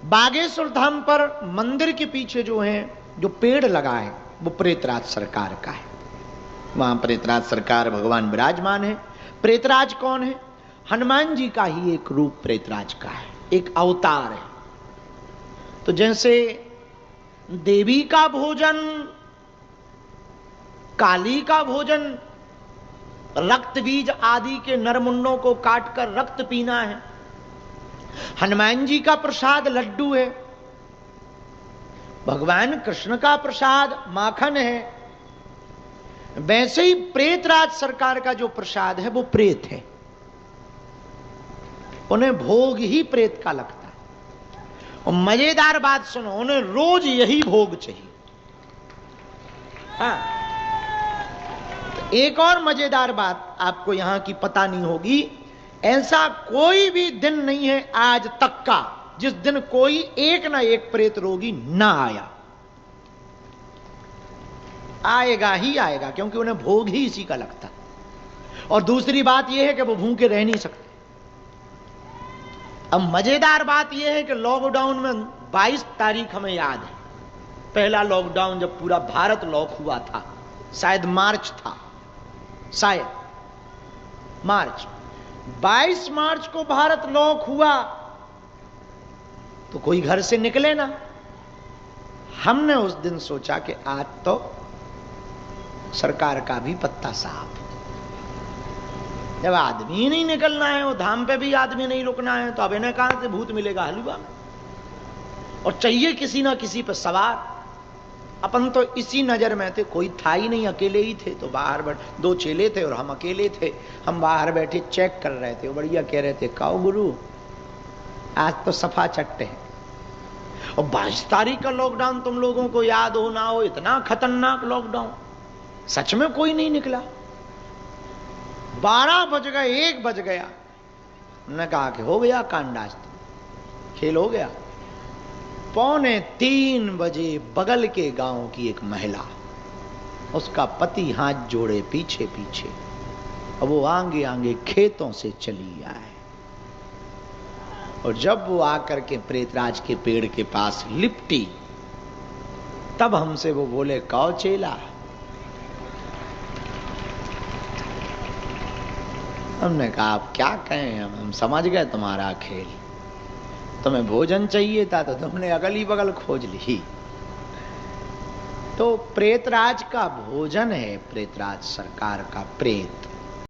बागेश्वर धाम पर मंदिर के पीछे जो है, जो पेड़ लगा है, वो प्रेतराज सरकार का है। वहां प्रेतराज सरकार भगवान विराजमान है। प्रेतराज कौन है? हनुमान जी का ही एक रूप प्रेतराज का है, एक अवतार है। तो जैसे देवी का भोजन, काली का भोजन रक्त बीज आदि के नरमुंडों को काटकर रक्त पीना है, हनुमान जी का प्रसाद लड्डू है, भगवान कृष्ण का प्रसाद माखन है, वैसे ही प्रेतराज सरकार का जो प्रसाद है वो प्रेत है। उन्हें भोग ही प्रेत का लगता है। और मजेदार बात सुनो, उन्हें रोज यही भोग चाहिए। हाँ, तो एक और मजेदार बात आपको यहां की पता नहीं होगी, ऐसा कोई भी दिन नहीं है आज तक का जिस दिन कोई एक ना एक प्रेत रोगी ना आया। आएगा ही आएगा, क्योंकि उन्हें भोग ही इसी का लगता। और दूसरी बात यह है कि वो भूखे रह नहीं सकते। अब मजेदार बात यह है कि लॉकडाउन में 22 तारीख हमें याद है, पहला लॉकडाउन जब पूरा भारत लॉक हुआ था, शायद मार्च था, शायद मार्च, 22 मार्च को भारत लॉक हुआ तो कोई घर से निकले ना। हमने उस दिन सोचा कि आज तो सरकार का भी पत्ता साफ। जब आदमी नहीं निकलना है, वो धाम पे भी आदमी नहीं रुकना है, तो अब इन्हें कहां से भूत मिलेगा हलवा में? और चाहिए किसी ना किसी पर सवार। अपन तो इसी नजर में थे, कोई था ही नहीं, अकेले ही थे। तो बाहर बैठ 2 चेले थे और हम अकेले थे। हम बाहर बैठे चेक कर रहे थे, वो बढ़िया कह रहे थे, काओ गुरु आज तो सफा चट्टे हैं। और 22 तारीख का लॉकडाउन तुम लोगों को याद हो ना हो, इतना खतरनाक लॉकडाउन, सच में कोई नहीं निकला। 12 बज गए, 1 बज गया, उन्होंने कहा कि हो गया कांडाज, खेल हो गया। 2:45 बजे बगल के गांव की एक महिला, उसका पति हाथ जोड़े पीछे पीछे, अब वो आगे आगे खेतों से चली आए। और जब वो आकर के प्रेतराज के पेड़ के पास लिपटी, तब हमसे वो बोले, कौ चेला। हमने कहा आप क्या कहें, हम समझ गए तुम्हारा खेल। तुम्हें भोजन चाहिए था तो तुमने अगली बगल खोज ली। तो प्रेतराज का भोजन है प्रेतराज सरकार का प्रेत।